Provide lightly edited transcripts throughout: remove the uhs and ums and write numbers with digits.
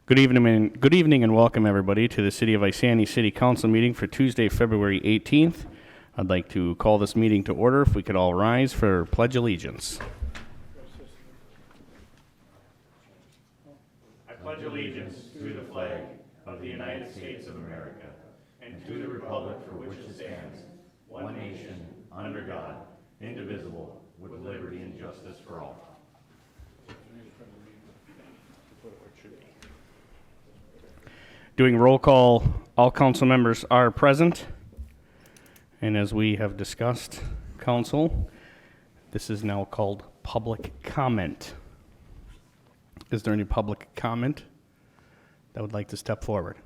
Good evening and welcome everybody to the City of Isani City Council meeting for Tuesday, February 18th. I'd like to call this meeting to order. If we could all rise for Pledge Allegiance. I pledge allegiance to the flag of the United States of America and to the republic for which it stands, one nation, under God, indivisible, with liberty and justice for all. Doing roll call, all council members are present. And as we have discussed, council, this is now called public comment. Is there any public comment that would like to step forward?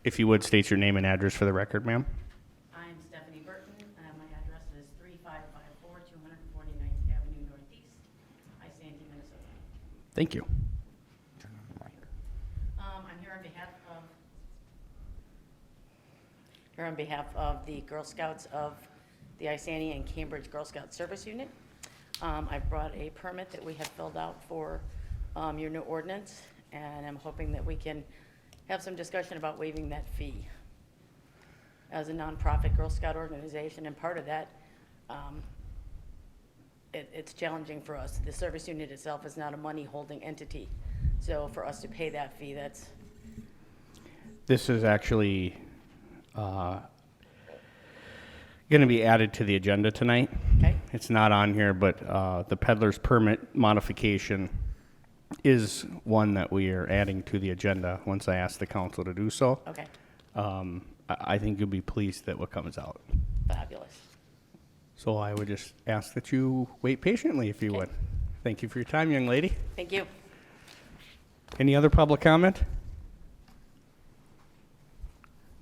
If you would, state your name and address for the record, ma'am. I'm Stephanie Burton. My address is 3554 249th Avenue Northeast, Isani, Minnesota. Thank you. I'm here on behalf of the Girl Scouts of the Isani and Cambridge Girl Scout Service Unit. I've brought a permit that we have filled out for your new ordinance, and I'm hoping that we can have some discussion about waiving that fee. As a nonprofit Girl Scout organization, and part of that, it's challenging for us. The service unit itself is not a money-holding entity, so for us to pay that fee, that's... This is actually going to be added to the agenda tonight. Okay. It's not on here, but the peddler's permit modification is one that we are adding to the agenda once I ask the council to do so. Okay, I think you'll be pleased at what comes out. fabulous. So I would just ask that you wait patiently if you Okay. would. Thank you for your time, young lady. Thank you. Any other public comment?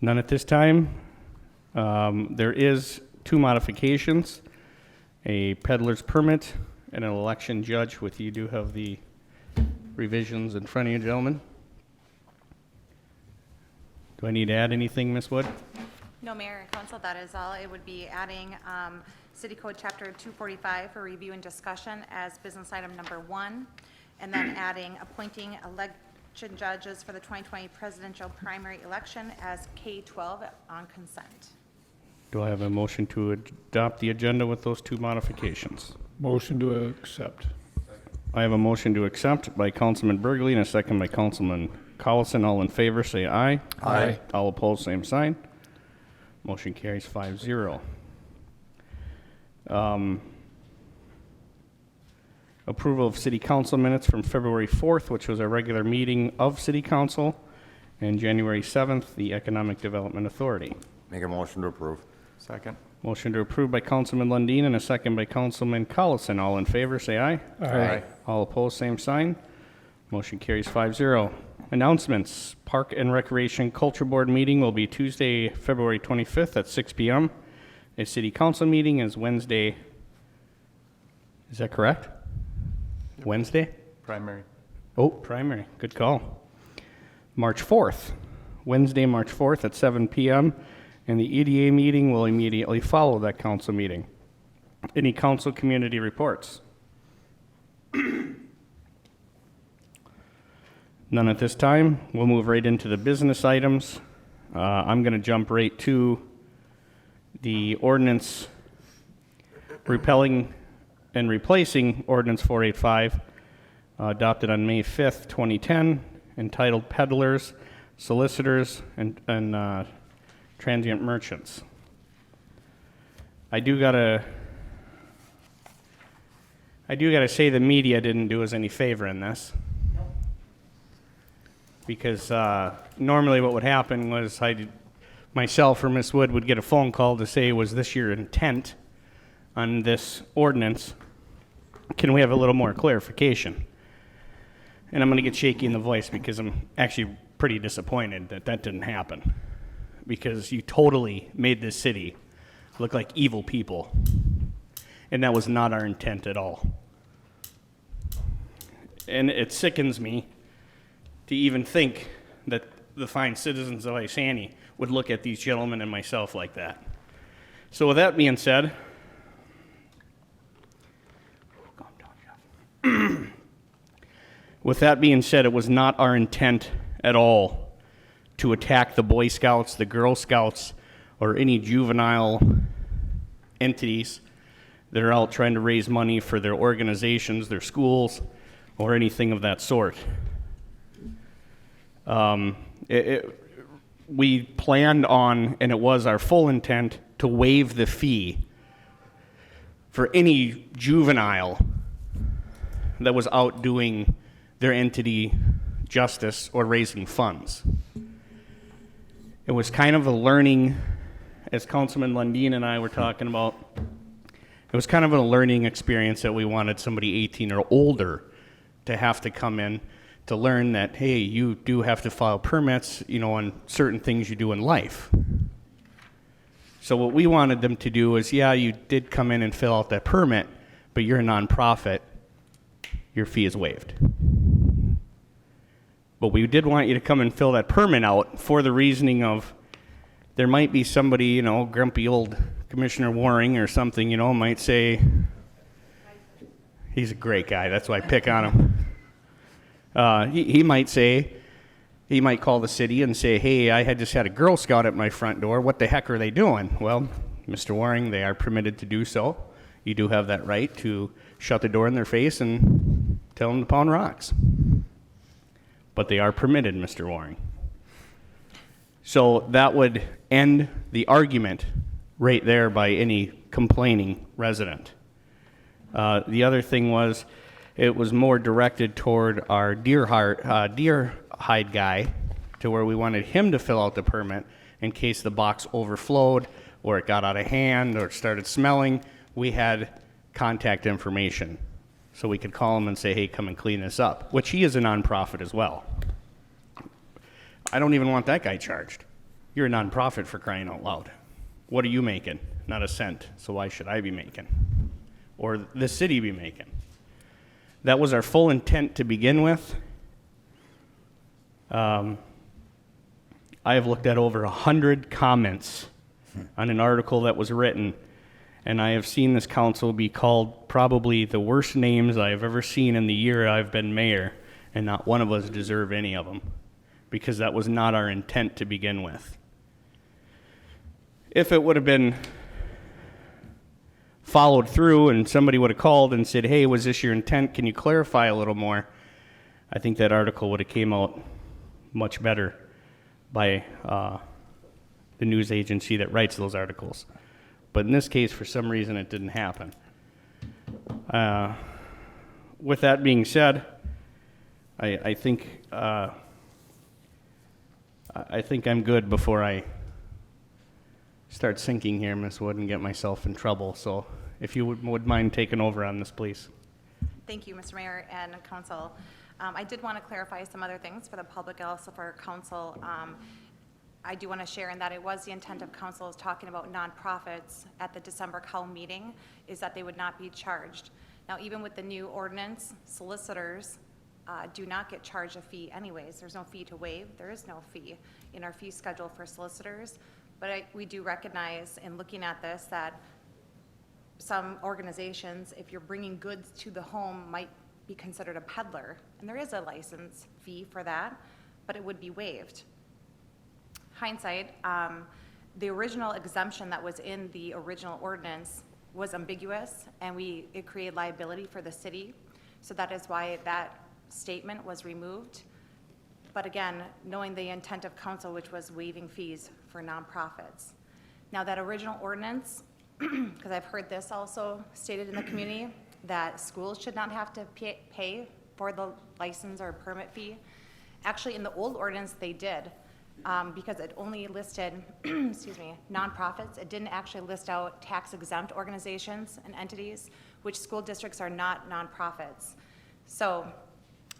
None at this time. There is two modifications, a peddler's permit and an election judge, which you do have the revisions in front of you, gentlemen. Do I need to add anything, Ms. Wood? No, Mayor and Council, that is all. It would be adding City Code Chapter 245 for review and discussion as business item number 1, and then adding appointing election judges for the 2020 presidential primary election as K-12 on consent. Do I have a motion to adopt the agenda with those two modifications? Motion to accept. I have a motion to accept by Councilman Burgley and a second by Councilman Collison. All in favor, say aye. Aye. All opposed, same sign. Motion carries 5-0. Approval of city council minutes from February 4th, which was a regular meeting of city council, and January 7th, the Economic Development Authority. Make a motion to approve. Second. Motion to approve by Councilman Lundin and a second by Councilman Collison. All in favor, say aye. Aye. All opposed, same sign. Motion carries 5-0. Announcements. Park and Recreation Culture Board meeting will be Tuesday, February 25th at 6 p.m. A city council meeting is Wednesday. Is that correct? Wednesday? Primary. Oh, primary. Good call. March 4th. Wednesday, March 4th at 7 p.m. And the EDA meeting will immediately follow that council meeting. Any council community reports? None at this time. We'll move right into the business items. I'm going to jump right to the ordinance repelling and replacing Ordinance 485, adopted on May 5th, 2010, entitled Peddlers, Solicitors, and Transient Merchants. I do gotta say the media didn't do us any favor in this. Because normally what would happen was myself or Ms. Wood would get a phone call to say, was this your intent on this ordinance? Can we have a little more clarification? And I'm going to get shaky in the voice because I'm actually pretty disappointed that that didn't happen. Because you totally made this city look like evil people. And that was not our intent at all. And it sickens me to even think that the fine citizens of Isani would look at these gentlemen and myself like that. So with that being said, calm down, Jeff. With that being said, it was not our intent at all to attack the Boy Scouts, the Girl Scouts, or any juvenile entities that are out trying to raise money for their organizations, their schools, or anything of that sort. We planned on, and it was our full intent, to waive the fee for any juvenile that was out doing their entity justice or raising funds. It was kind of a learning, as Councilman Lundin and I were talking about, it was kind of a learning experience that we wanted somebody 18 or older to have to come in to learn that, hey, you do have to file permits, on certain things you do in life. So what we wanted them to do is, yeah, you did come in and fill out that permit, but you're a nonprofit, your fee is waived. But we did want you to come and fill that permit out for the reasoning of there might be somebody, grumpy old Commissioner Waring or something, might say, he's a great guy, that's why I pick on him. He might say, he might call the city and say, hey, I had just had a Girl Scout at my front door. What the heck are they doing? Well, Mr. Waring, they are permitted to do so. You do have that right to shut the door in their face and tell them to pound rocks. But they are permitted, Mr. Waring. So that would end the argument right there by any complaining resident. The other thing was, it was more directed toward our deer hide guy, to where we wanted him to fill out the permit in case the box overflowed or it got out of hand or it started smelling. We had contact information, so we could call him and say, hey, come and clean this up, which he is a nonprofit as well. I don't even want that guy charged. You're a nonprofit, for crying out loud. What are you making? Not a cent, so why should I be making? Or the city be making? That was our full intent to begin with. I have looked at over 100 comments on an article that was written, and I have seen this council be called probably the worst names I have ever seen in the year I've been mayor, and not one of us deserve any of them, because that was not our intent to begin with. If it would have been followed through and somebody would have called and said, hey, was this your intent? Can you clarify a little more? I think that article would have came out much better by the news agency that writes those articles. But in this case, for some reason, it didn't happen. With that being said, I think I'm good before I start sinking here, Ms. Wood, and get myself in trouble. So if you would mind taking over on this, please. Thank you, Mr. Mayor and Council. I did want to clarify some other things for the public and also for Council. I do want to share in that it was the intent of Council is talking about nonprofits at the December COW meeting, is that they would not be charged. Now, even with the new ordinance, solicitors do not get charged a fee anyways. There's no fee to waive. There is no fee in our fee schedule for solicitors. But we do recognize in looking at this that some organizations, if you're bringing goods to the home, might be considered a peddler. And there is a license fee for that, but it would be waived. Hindsight, the original exemption that was in the original ordinance was ambiguous, and it created liability for the city. So that is why that statement was removed. But again, knowing the intent of council, which was waiving fees for nonprofits. Now that original ordinance, because I've heard this also stated in the community, that schools should not have to pay for the license or permit fee. Actually, in the old ordinance, they did, because it only listed, excuse me, nonprofits. It didn't actually list out tax-exempt organizations and entities, which school districts are not nonprofits. So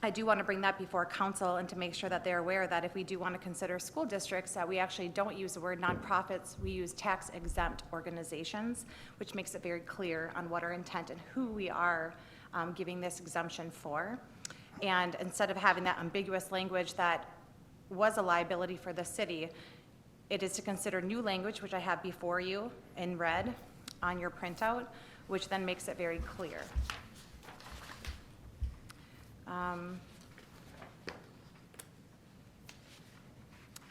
I do want to bring that before council and to make sure that they're aware that if we do want to consider school districts, that we actually don't use the word nonprofits, we use tax-exempt organizations, which makes it very clear on what our intent and who we are giving this exemption for. And instead of having that ambiguous language that was a liability for the city, it is to consider new language, which I have before you in red on your printout, which then makes it very clear.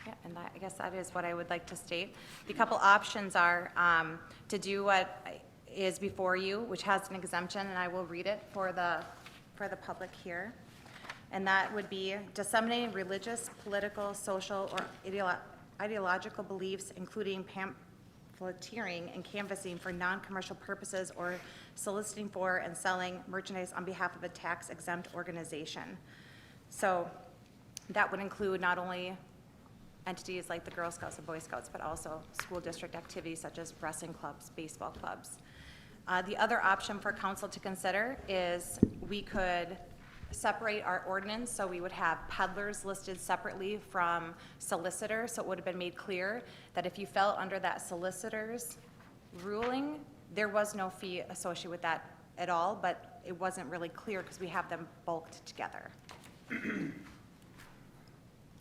Yeah, and I guess that is what I would like to state. The couple options are to do what is before you, which has an exemption, and I will read it for the public here. And that would be disseminating religious, political, social, or ideological beliefs, including pamphleteering and canvassing for non-commercial purposes, or soliciting for and selling merchandise on behalf of a tax-exempt organization. So that would include not only entities like the Girl Scouts and Boy Scouts, but also school district activities such as wrestling clubs, baseball clubs. The other option for council to consider is we could separate our ordinance, so we would have peddlers listed separately from solicitors, so it would have been made clear that if you fell under that solicitor's ruling, there was no fee associated with that at all, but it wasn't really clear because we have them bulked together.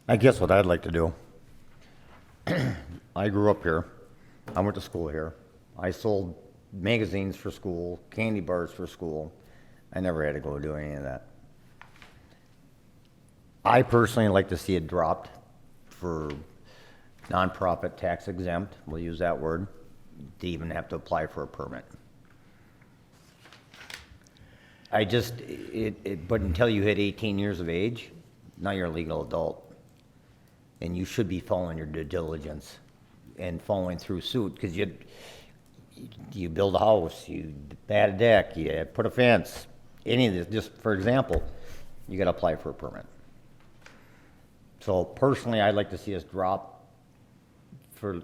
I guess what I'd like to do, I grew up here, I went to school here, I sold magazines for school, candy bars for school, I never had to go do any of that. I personally like to see it dropped for nonprofit tax exempt, we'll use that word, to even have to apply for a permit. But until you hit 18 years of age, now you're a legal adult. And you should be following your due diligence and following through suit, because you build a house, you add a deck, you put a fence, any of this, just for example, you gotta apply for a permit. So personally, I'd like to see us drop for,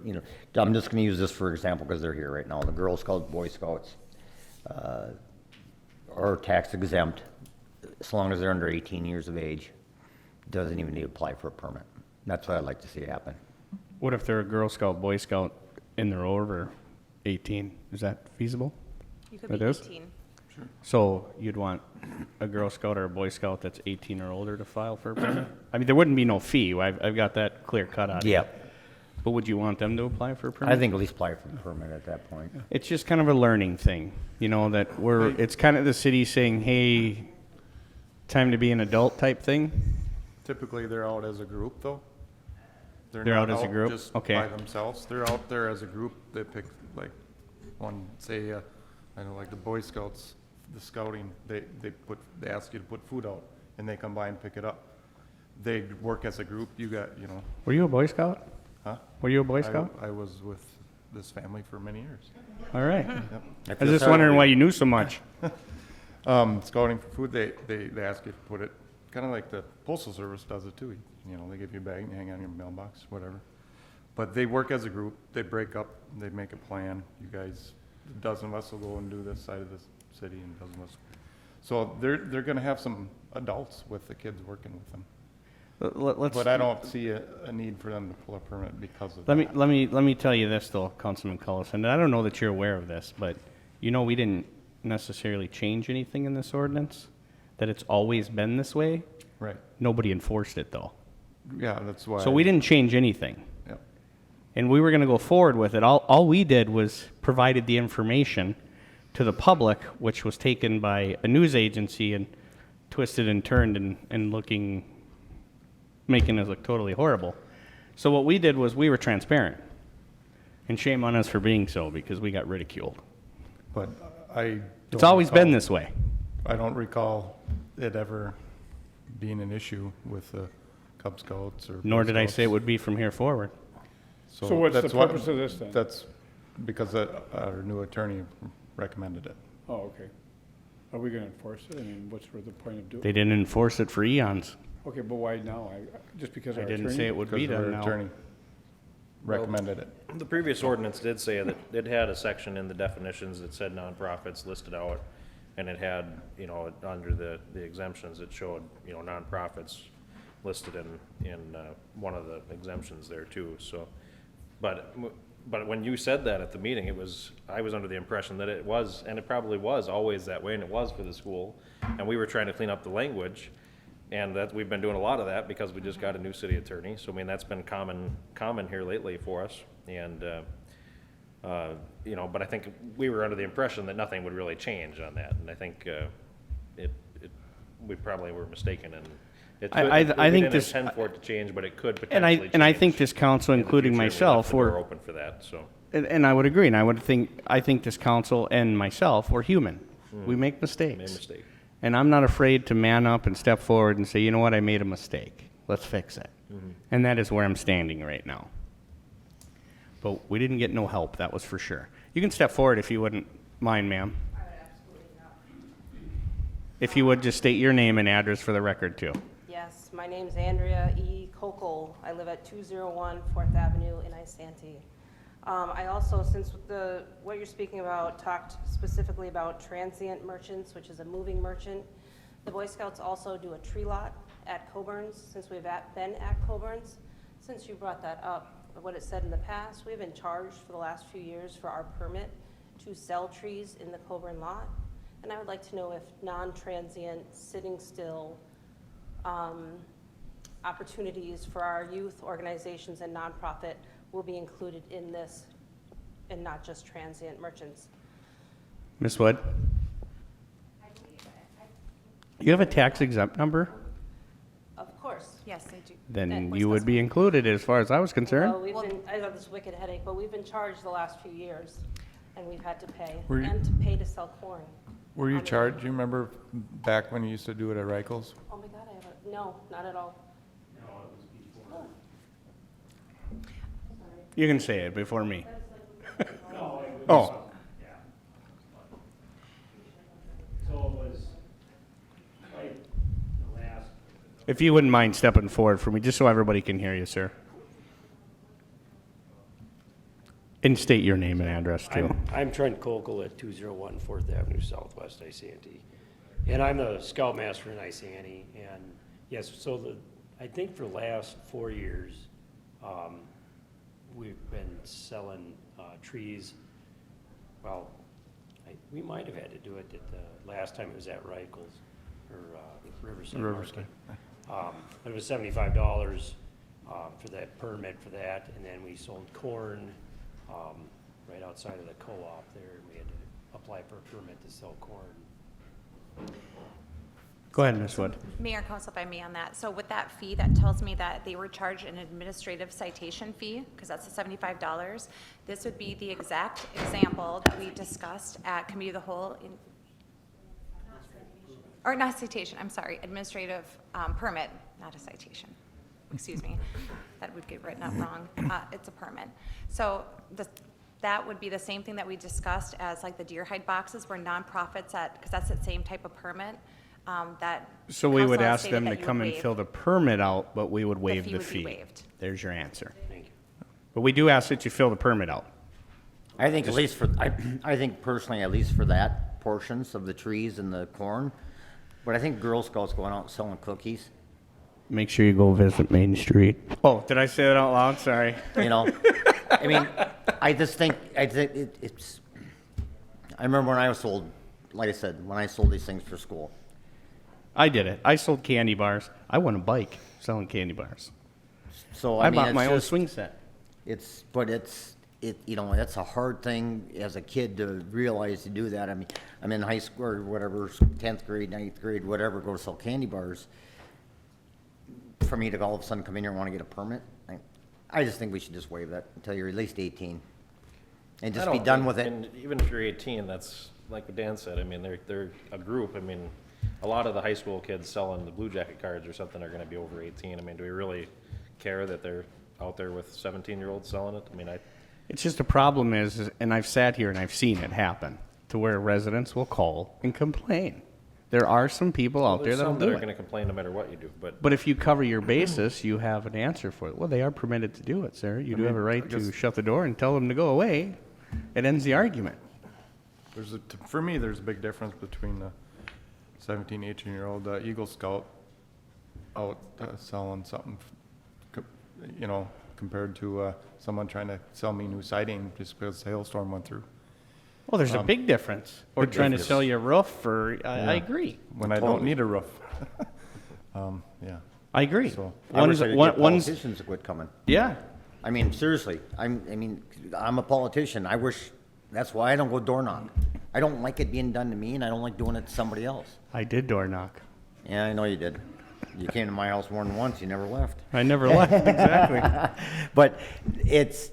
I'm just gonna use this for example because they're here right now, the Girl Scouts, Boy Scouts, are tax exempt as long as they're under 18 years of age. Doesn't even need to apply for a permit. That's what I'd like to see happen. What if they're a Girl Scout, Boy Scout, and they're over 18? Is that feasible? You could It be is? 18. So you'd want a Girl Scout or a Boy Scout that's 18 or older to file for a permit? I mean, there wouldn't be no fee. I've got that clear cut out. Yeah, But would you want them to apply for a permit? I think at least apply for a permit at that point. It's just kind of a learning thing, that it's kind of the city saying, hey, time to be an adult type thing. Typically, they're out as a group, though. They're not out as a group? just Okay. by themselves. They're out there as a group. They pick, like, one, say, I know, like the Boy Scouts, the scouting, they ask you to put food out, and they come by and pick it up. They work as a group. You got, Were you a Boy Scout? huh? Were you a Boy Scout? I was with this family for many years. All right. Yep. I was just wondering why you knew so much. Scouting for food, they ask you to put it, kind of like the Postal Service does it too. They give you a bag and you hang on your mailbox, whatever. But they work as a group, they break up, they make a plan. You guys, a dozen of us will go and do this side of the city and a dozen of us. So they're gonna have some adults with the kids working with them. Let's, But I don't see a need for them to pull a permit because of let that. me tell you this though, Councilman Cullis, and I don't know that you're aware of this, but we didn't necessarily change anything in this ordinance, that it's always been this way. Right, Nobody enforced it though. yeah, that's why. So we didn't change anything. Yep. And we were going to go forward with it. All we did was provided the information to the public, which was taken by a news agency and twisted and turned and making us look totally horrible. So what we did was we were transparent. And shame on us for being so, because we got ridiculed. But I. It's don't always been recall- this way. I don't recall it ever being an issue with the Cub Scouts or. Nor Boy did I say it Scouts. would be from here forward. So what's the that's what- purpose of this then? That's because our new attorney recommended it. Oh, okay. Are we gonna enforce it? I mean, what's the point of doing? They didn't enforce it for eons. Okay, but why now? Just because I our didn't attorney? say it would be Because our done now. attorney recommended it. The previous ordinance did say that it had a section in the definitions that said nonprofits listed out, and it had, under the exemptions, it showed, nonprofits listed in one of the exemptions there too, so. But when you said that at the meeting, I was under the impression that it was, and it probably was always that way, and it was for the school, and we were trying to clean up the language, And that, we've been doing a lot of that because we just got a new city attorney. So, I mean, that's been common here lately for us. And, you know, but I think we were under the impression that nothing would really change on that. And I think, we probably were mistaken, and it could, I we think didn't this- intend for it to change, but it could And potentially change. I think this council, in the including future, and we left myself, the door were, open for that, so. and I would agree, and I think this council and myself, we're human. We make mistakes. Made a mistake. And I'm not afraid to man up and step forward and say, you know what, I made a mistake. Let's fix it. And that is where I'm standing right now. But we didn't get no help, that was for sure. You can step forward if you wouldn't mind, ma'am. If you would just state your name and address for the record, too. Yes, my name's Andrea E. Kokel. I live at 201 4th Avenue in Isanti. I also, since what you're speaking about, talked specifically about transient merchants, which is a moving merchant. The Boy Scouts also do a tree lot at Coburn's, since we've been at Coburn's. Since you brought that up, what it said in the past, we've been charged for the last few years for our permit to sell trees in the Coburn lot. And I would like to know if non-transient, sitting still, opportunities for our youth organizations and nonprofit will be included in this and not just transient merchants. Ms. Wood? You have a tax exempt number? Of course. Yes, I do. Then Boy you would Scouts. be included as far as I was concerned. Well, I have this wicked headache, but we've been charged the last few years, and we've had to pay, Were you- and to pay to sell corn. Were you charged, do you remember back when you used to do it at Reichels? Oh my God, no, not at all. You can say it before me. Oh, So it was like the last, if you wouldn't mind stepping forward for me, just so everybody can hear you, sir. And state your name and address, too. I'm Trent Kokel at 201 4th Avenue Southwest, Isanti. And I'm the scoutmaster in Isanti. And yes, so I think for the last 4 years, we've been selling trees. Well, we might have had to do it at the last time it was at Reichels or Riverside Market. But it was $75 for that permit for that, and then we sold corn right outside of the co-op there, and we had to apply for a permit to sell corn. Go ahead, Ms. Wood. Mayor, Council, if I may on that. So with that fee, that tells me that they were charged an administrative citation fee, because that's the $75. This would be the exact example that we discussed at Committee of the Whole, or not citation, I'm sorry, administrative permit, not a citation. Excuse me, that would get written up wrong. It's a permit. So that would be the same thing that we discussed as like the deer hide boxes where nonprofits because that's the same type of permit. That So we would council has ask stated them that to you would come and waive. fill the permit out, but we would waive fee the would be fee. waived. There's your answer. Thank you. But we do ask that you fill the permit out. I think at least I think personally, at least for that portions of the trees and the corn, but I think Girl Scouts going out and selling cookies, Make sure you go visit Main Street. Oh, did I say that out loud? Sorry. you know, I mean, I think it's, I remember when I was sold, like I said, when I sold these things for school. I did it. I sold candy bars. I won a bike selling candy bars. So I I mean, bought my it's own just, swing set. you know, that's a hard thing as a kid to realize to do that. I mean, I'm in high school or whatever, 10th grade, 9th grade, whatever, go to sell candy bars. For me to all of a sudden come in here and want to get a permit, I just think we should just waive that until you're at least 18. And I just be don't done think- with it. And even if you're 18, that's, like what Dan said, I mean, they're a group. I mean, a lot of the high school kids selling the Blue Jacket cards or something are gonna be over 18. I mean, do we really care that they're out there with 17-year-olds selling it? I mean, It's just a problem is, and I've sat here and I've seen it happen, to where residents will call and complain. There are some people out there there's that'll some that do are it. gonna complain no matter what you do, but But if you cover your basis, you have an answer for it. Well, they are permitted to do it, sir. You do have a right to guess- shut the door and tell them to go away. It ends the argument. For me, there's a big difference between the 17, 18-year-old Eagle Scout out selling something, you know, compared to someone trying to sell me new siding just because the hailstorm went through. Well, there's a big difference. Or big trying to difference. sell you a roof, or I agree. When I don't need a roof. Yeah. I agree. So, I wish I could get One's, politicians to quit coming. yeah, I mean, seriously, I'm a politician. I wish, that's why I don't go door knock. I don't like it being done to me, and I don't like doing it to somebody else. I did door knock. Yeah, I know you did. You came to my house more than once, you never left. I never left, exactly. But it's,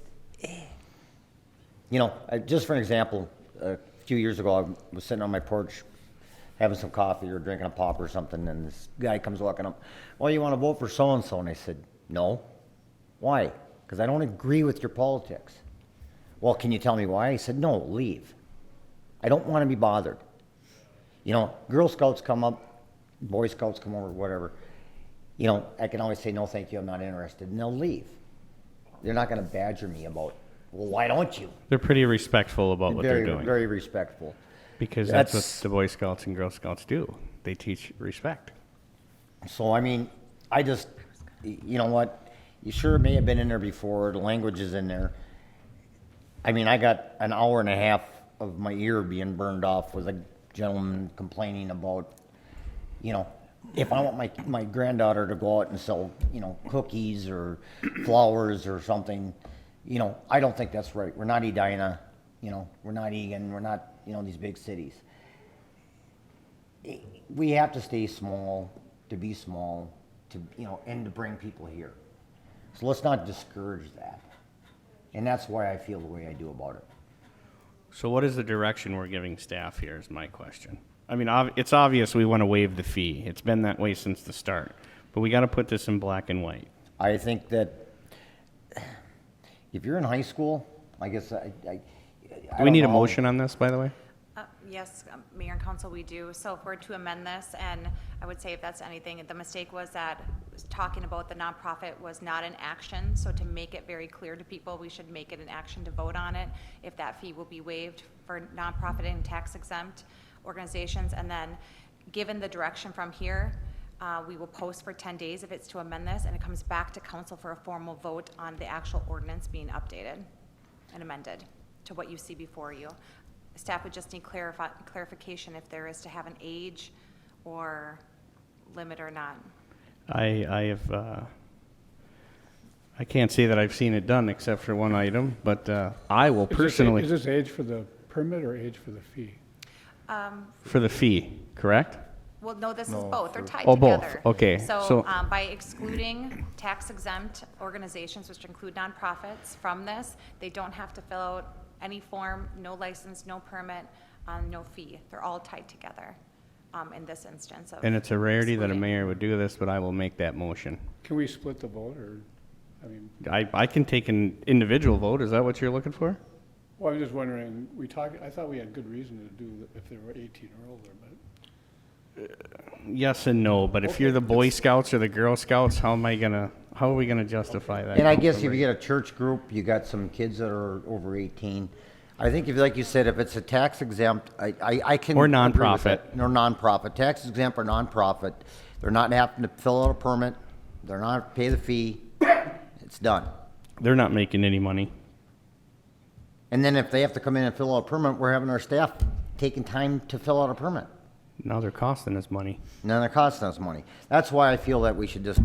just for an example, a few years ago, I was sitting on my porch having some coffee or drinking a pop or something, and this guy comes walking up, well, you want to vote for so-and-so? And I said, no. Why? Because I don't agree with your politics. Well, can you tell me why? He said, no, leave. I don't want to be bothered. Girl Scouts come up, Boy Scouts come over, whatever. I can always say, no, thank you, I'm not interested, and they'll leave. They're not going to badger me about, well, why don't you? They're pretty respectful about what Very, they're doing. very respectful. Because that's what That's- the Boy Scouts and Girl Scouts do. They teach respect. So, I just, you know what? You sure may have been in there before. The language is in there. I got an hour and a half of my ear being burned off with a gentleman complaining about, if I want my granddaughter to go out and sell, cookies or flowers or something, I don't think that's right. We're not Edina, we're not Egan, we're not, these big cities. We have to stay small, to be small, to, and to bring people here. So let's not discourage that. And that's why I feel the way I do about it. So what is the direction we're giving staff here is my question. It's obvious we want to waive the fee. It's been that way since the start. But we got to put this in black and white. I think that if you're in high school, I guess I Do we don't need a know. motion on this, by the way? Yes, Mayor and Council, we do. So if we're to amend this, and I would say if that's anything, the mistake was that talking about the nonprofit was not an action. So to make it very clear to people, we should make it an action to vote on it. If that fee will be waived for nonprofit and tax exempt organizations. And then, given the direction from here, we will post for 10 days if it's to amend this, and it comes back to council for a formal vote on the actual ordinance being updated and amended to what you see before you. Staff would just need clarification if there is to have an age or limit or not. I can't say that I've seen it done except for one item, but I will personally, Is this age for the permit or age for the fee? for the fee, correct? Well, no, this is No, both. They're for- tied Oh, both. together. Okay. So So- by excluding tax exempt organizations, which include nonprofits, from this, they don't have to fill out any form, no license, no permit, no fee. They're all tied together in this instance of. And it's a rarity that a excluding. mayor would do this, but I will make that motion. Can we split the vote, or, I can take an individual vote. Is that what you're looking for? well, I'm just wondering, I thought we had good reason to do if they were 18 or older, but. Yes and no, but if you're the Boy Scouts or the Girl Scouts, how are we gonna justify that? And I guess if you get a church group, you got some kids that are over 18. I think if, like you said, if it's a tax exempt, I can. Or agree with nonprofit. that. Or nonprofit, tax exempt or nonprofit, they're not having to fill out a permit, they're not pay the fee, it's done. They're not making any money. And then if they have to come in and fill out a permit, we're having our staff taking time to fill out a permit. Now they're costing us money. And then they're costing us money. That's why I feel that we should just,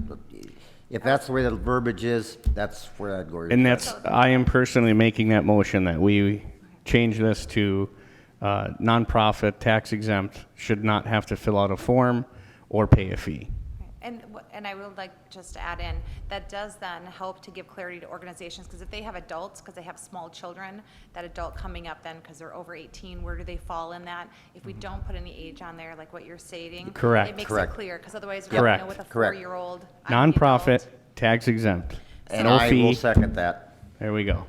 if that's the way the verbiage is, that's where I'd go. And I am personally making that motion that we change this to nonprofit, tax exempt, should not have to fill out a form or pay a fee. And I would like just to add in, that does then help to give clarity to organizations, because if they have adults, because they have small children, that adult coming up then, because they're over 18, where do they fall in that? If we don't put any age on there, like what you're stating. Correct. It makes Correct. it clear, because otherwise we're Correct. going with a Correct. 4-year-old. Nonprofit, tax exempt, And no I will fee. second that. There we go.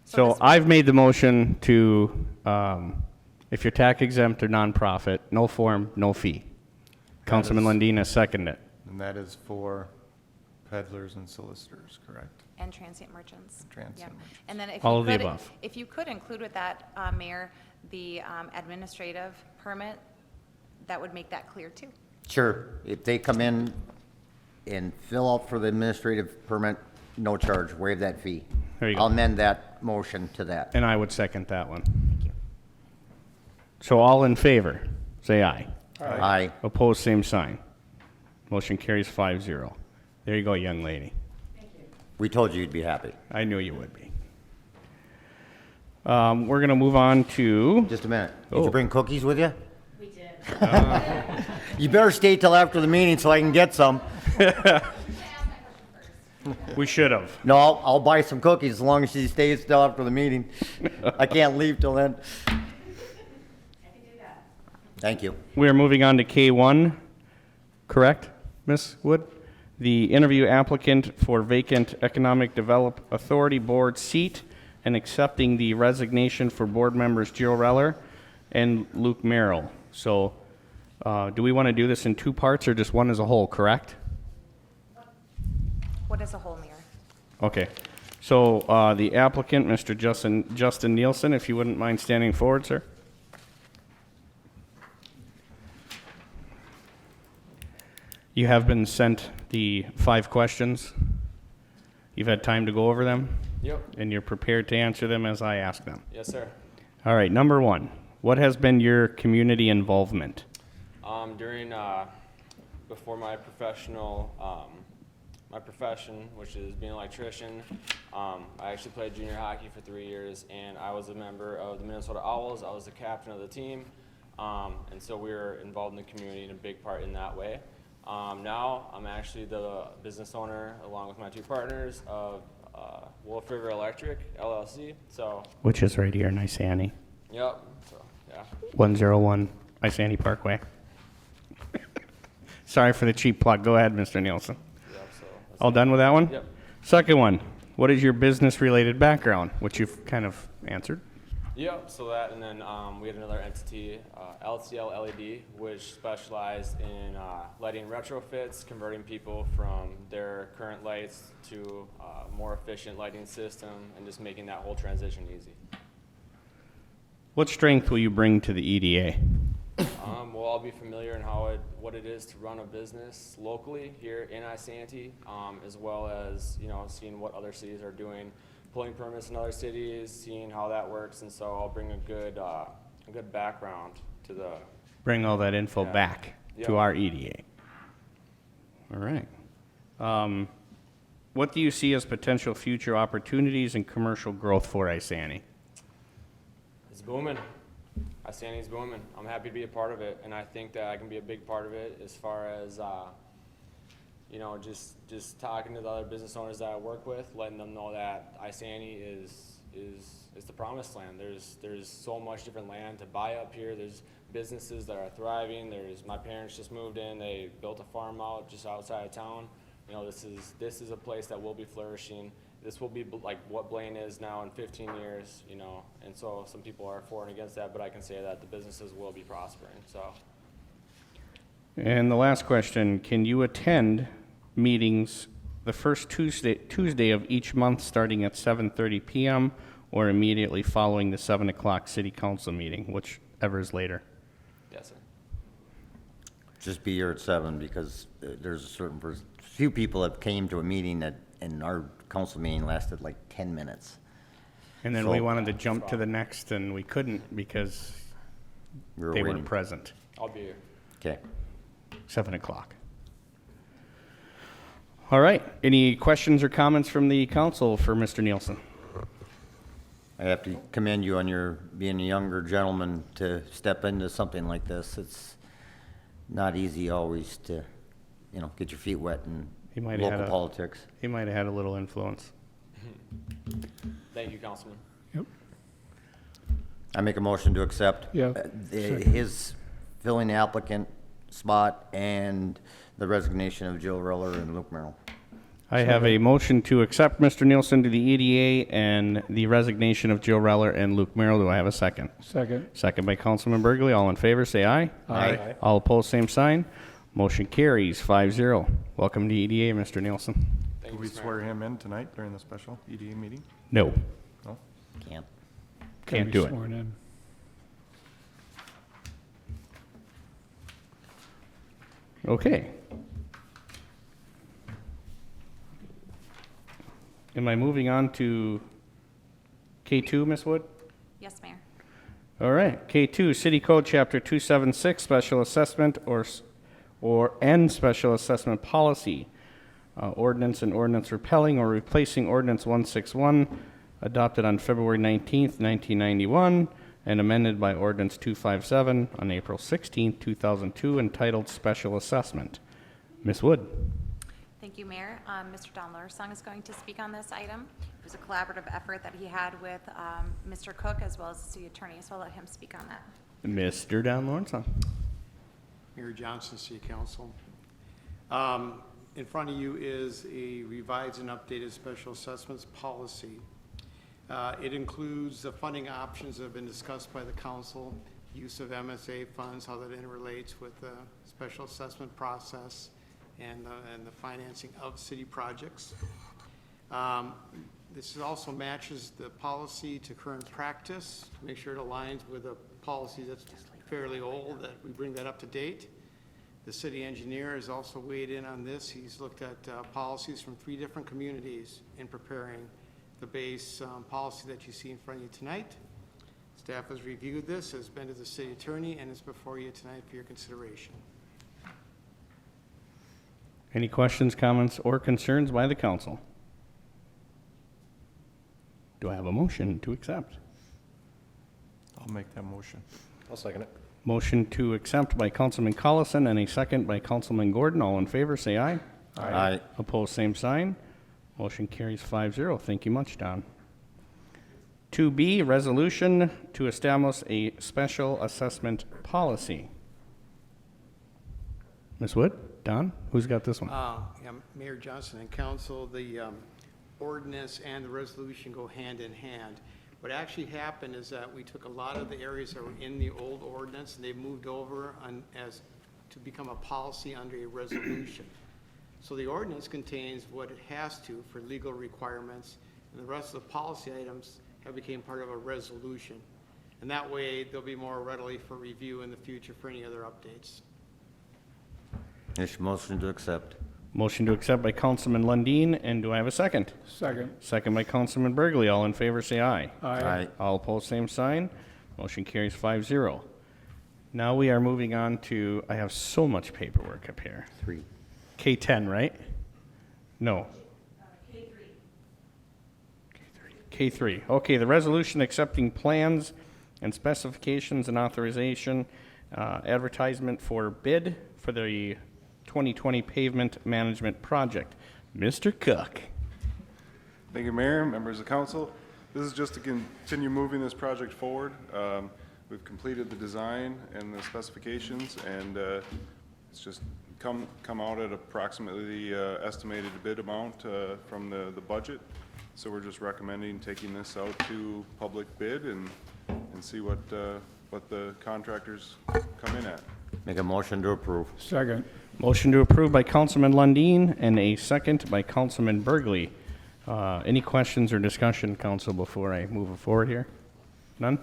So So this- I've made the motion to, if you're tax exempt or nonprofit, no form, no fee. Councilman Lundin has seconded it. And that is for peddlers and solicitors, correct? And transient merchants. Transient Yep. merchants. And then if All you of the could, above. if you could include with that, Mayor, the administrative permit, that would make that clear too. Sure, if they come in and fill out for the administrative permit, no charge, waive that fee. There you go. I'll amend that motion to that. And I would second that one. Thank you. So all in favor, say aye. Aye. Opposed, same sign. Motion carries 5-0. There you go, young lady. We told you you'd be happy. I knew you would be. We're going to move on to, Just a minute. Did Oh. you bring cookies with you? We did. You better stay till after the meeting so I can get some. we should have. No, I'll buy some cookies as long as she stays till after the meeting. I can't leave till then. Thank you. We are moving on to K1, correct, Ms. Wood? The interview applicant for vacant Economic Develop Authority Board seat and accepting the resignation for board members Jill Reller and Luke Merrill. So, do we want to do this in two parts or just one as a whole, correct? What is a whole, Mayor? Okay. So, the applicant, Mr. Justin Nielsen, if you wouldn't mind standing forward, sir. You have been sent the 5 questions. You've had time to go over them, Yep. and you're prepared to answer them as I ask them. Yes, sir. All right, number 1, what has been your community involvement? During before my professional my profession, which is being an electrician, I actually played junior hockey for 3 years, and I was a member of the Minnesota Owls. I was the captain of the team, and so we were involved in the community in a big part in that way. Now I'm actually the business owner, along with my 2 partners, of Wolf River Electric LLC. So, Which is right here in Isani, yep. So, yeah. 101 Isani Parkway. Sorry for the cheap plug. Go ahead, Mr. Nielsen. Yep. So. That's All done with that one? Yep. Second one, what is your business-related background, which you've kind of answered? Yep, so that, and then we had another entity, LCL LED, which specialized in lighting retrofits, converting people from their current lights to a more efficient lighting system, and just making that whole transition easy. What strength will you bring to the E EDA? We'll all be familiar in what it is to run a business locally here in Isanti, as well as, seeing what other cities are doing, pulling permits in other cities, seeing how that works, and so I'll bring a good background to the. Bring all that info Yeah. back to Yep. our EDA. All right. What do you see as potential future opportunities and commercial growth for Isani? It's booming. Isanti's booming. I'm happy to be a part of it, and I think that I can be a big part of it as far as, just talking to the other business owners that I work with, letting them know that Isanti is the promised land. There's so much different land to buy up here. There's businesses that are thriving. My parents just moved in. They built a farm out just outside of town. This is a place that will be flourishing. This will be like what Blaine is now in 15 years, and so some people are for and against that, but I can say that the businesses will be prospering, so. And the last question, can you attend meetings the first Tuesday of each month starting at 7:30 p.m. or immediately following the 7 o'clock city council meeting, whichever is later? Yes, sir. Just be here at 7 because there's few people that came to a meeting and our council meeting lasted like 10 minutes. And then So- we wanted to jump to the next, and we couldn't because We were they waiting. weren't present. I'll be here. Okay. 7 o'clock. All right. Any questions or comments from the council for Mr. Nielsen? I have to commend you on your being a younger gentleman to step into something like this. It's not easy always to, get your feet wet in He might have local had politics. He might have had a little influence. Thank you, Councilman. Yep. I make a motion to accept Yeah, his filling the applicant spot and the resignation of Jill Reller and Luke Merrill. I have a motion to accept Mr. Nielsen to the EDA and the resignation of Jill Reller and Luke Merrill. Do I have a second? second. Second by Councilman Burgley. All in favor, say aye. Aye. All opposed, same sign. Motion carries 5-0. Welcome to EDA, Mr. Nielsen. Thank Do you, we Mr. Mayor. swear him in tonight during the special EDA meeting? No, No? Can't. Gotta can't be do it. sworn in. Okay. Am I moving on to K2, Ms. Wood? Yes, Mayor. All right, K2, City Code Chapter 276, Special Assessment and special assessment policy. Ordinance and ordinance repealing or replacing ordinance 161 adopted on February 19th, 1991, and amended by ordinance 257 on April 16th, 2002, entitled Special Assessment. Ms. Wood. Thank you, Mayor. Mr. Don Larsong is going to speak on this item. It was a collaborative effort that he had with Mr. Cook as well as the city attorney, so I'll let him speak on that. Mr. Don Lawrence. Mayor Johnson, City Council. In front of you is a revised and updated special assessments policy. It includes the funding options that have been discussed by the council, use of MSA funds, how that interrelates with the special assessment process and the financing of city projects. This also matches the policy to current practice to make sure it aligns with a policy that's fairly old, that we bring that up to date. The city engineer has also weighed in on this. He's looked at policies from 3 different communities in preparing the base policy that you see in front of you tonight. Staff has reviewed this, has been to the city attorney, and is before you tonight for your consideration. Any questions, comments, or concerns by the council? Do I have a motion to accept? I'll make that motion. I'll second it. Motion to accept by Councilman Collison and a second by Councilman Gordon. All in favor, say aye. Aye. Opposed, same sign. Motion carries 5-0. Thank you much, Don. 2B, resolution to establish a special assessment policy. Ms. Wood? Don? Who's got this one? Yeah, Mayor Johnson and council, the ordinance and the resolution go hand in hand. What actually happened is that we took a lot of the areas that were in the old ordinance and they moved over to become a policy under a resolution. So the ordinance contains what it has to for legal requirements, and the rest of the policy items have become part of a resolution. And that way, they'll be more readily for review in the future for any other updates. This motion to accept. Motion to accept by Councilman Lundin, and do I have a second? Second. Second by Councilman Burgley. All in favor, say aye. Aye. All opposed, same sign. Motion carries 5-0. Now we are moving on to, I have so much paperwork up here. 3. K10, right? No. K3. Okay, the resolution accepting plans and specifications and authorization, advertisement for bid for the 2020 pavement management project. Mr. Cook. Thank you, Mayor, members of council. This is just to continue moving this project forward. We've completed the design and the specifications, and it's just come out at approximately the estimated bid amount from the budget. So we're just recommending taking this out to public bid and see what the contractors come in at. Make a motion to approve. Second. Motion to approve by Councilman Lundin and a second by Councilman Burgley. Any questions or discussion, council, before I move forward here? None?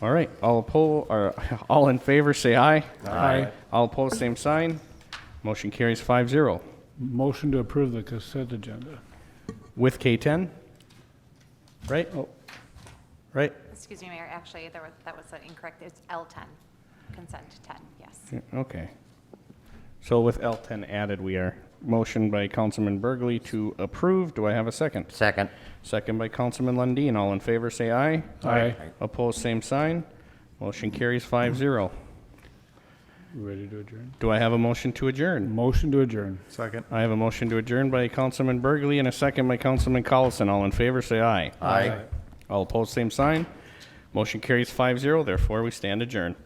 All right, all in favor, say aye. Aye. All opposed, same sign. Motion carries 5-0. Motion to approve the consent agenda. With K10? Right? Oh. Right? Excuse me, Mayor, actually, that was incorrect. It's L10, consent 10, yes. Yeah, okay. So with L10 added, we are motion by Councilman Burgley to approve. Do I have a second? Second. Second by Councilman Lundin. All in favor, say aye. Aye. Opposed, same sign. Motion carries 5-0. Ready to adjourn? Do I have a motion to adjourn? Motion to adjourn. Second. I have a motion to adjourn by Councilman Burgley and a second by Councilman Collison. All in favor, say aye. Aye. All opposed, same sign. Motion carries 5-0. Therefore, we stand adjourned.